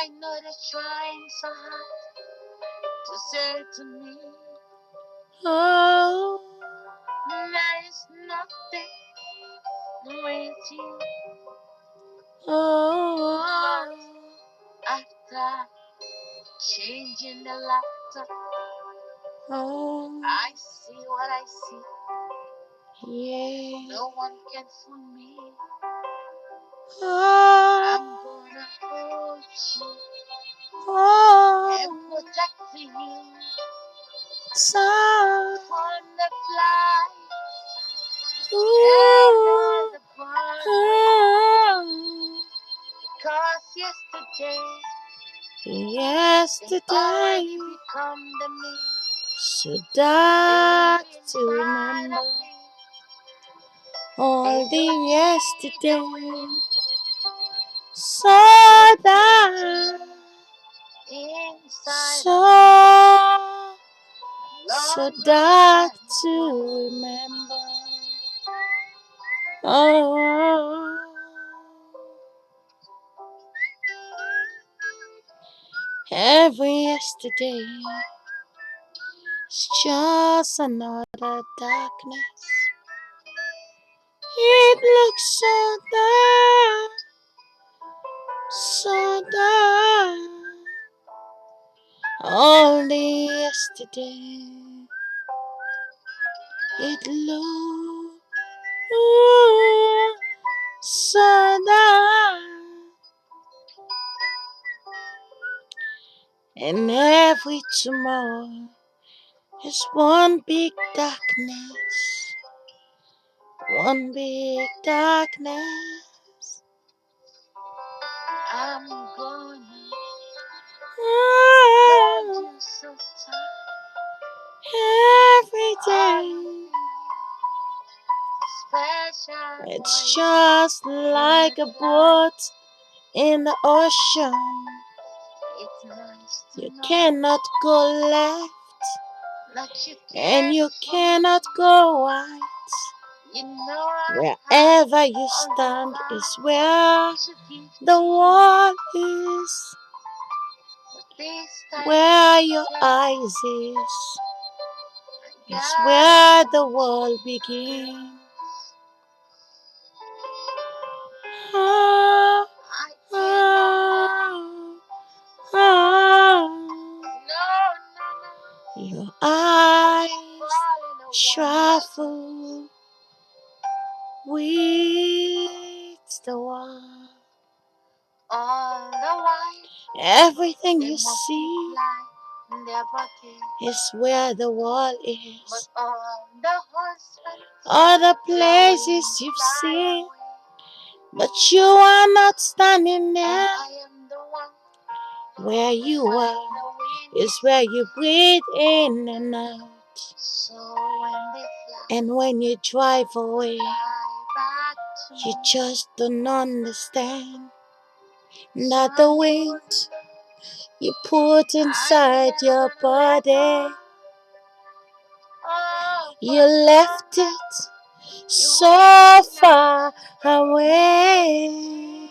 I know they're trying so hard to say to me, Oh, there is nothing with you. oh, After changing the laptop, oh, I see what I see. yeah. No one can fool me. I'm Oh, gonna hold you and oh, protect you so, from the flies and all ooh, the birds. oh, Cause yesterday they yesterday, already become the me. so They dark live to inside remember of me. all They the don't see the yesterday, way so we're dark, changing inside of me. so, so Long dark time ago, to remember. Oh, every yesterday is just another darkness. It looks so dark, so dark. Only yesterday it looked so dark. And every tomorrow is one big darkness. One big darkness. I'm gonna hold Oh, you so tight. every All day. of you special It's for you just in like this a life. boat in the ocean. It's nice to You know cannot go left that you care and you for me. cannot go right. You know I have Wherever you all the stand is time where to give the to you. wall is. But this time Where I your say eyes I is gotta where the let world you begins. go. Oh, I cannot lie. oh, oh. No, no, no. Your Cause you eyes fall in a wonderful travel with the world. all the while. Everything They you see multiply in their body. is where the world But is. all the husbands, All the their places wings you've fly seen, away. but you are not standing And there. I am the one Where you flying are the is where you breathe in and out. So when they fly, And when you drive away, fly back to you me. just don't understand So that the I'm wind gonna, you put I'm inside your never let body, go. Oh, you for left somehow it you so waiting far on away. me.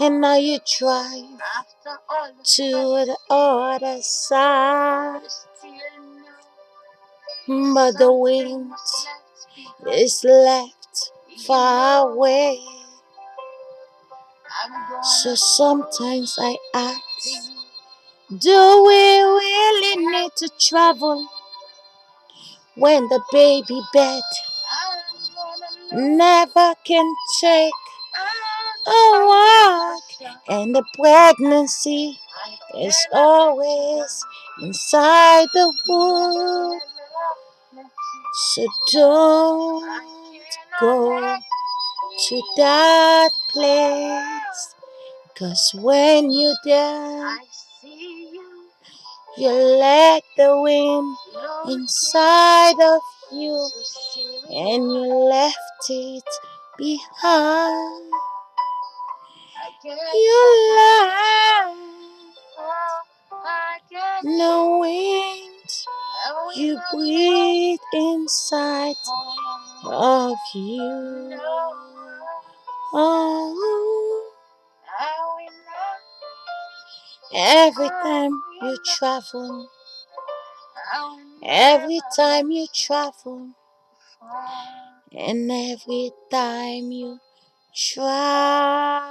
And now you drive After all the to the fights, other side. you still know But the something wind was left behind. is left You far know away. I'm So gonna prove sometimes I to ask, you. do we really need to travel when the baby bed I'm gonna know never can take a I'm walk? special. And the pregnancy I is cannot let you always down. inside the I womb. cannot let you. So I don't cannot go let to you. that place. 'Cause when you die, I see you you let the wind looking inside of you so and you serious. left it behind. I guess I You have. left Oh, I guess no wind. I will You not breathe inside fall. of you. No, Oh, I will not. Every time you travel, every time you travel, and every time you try.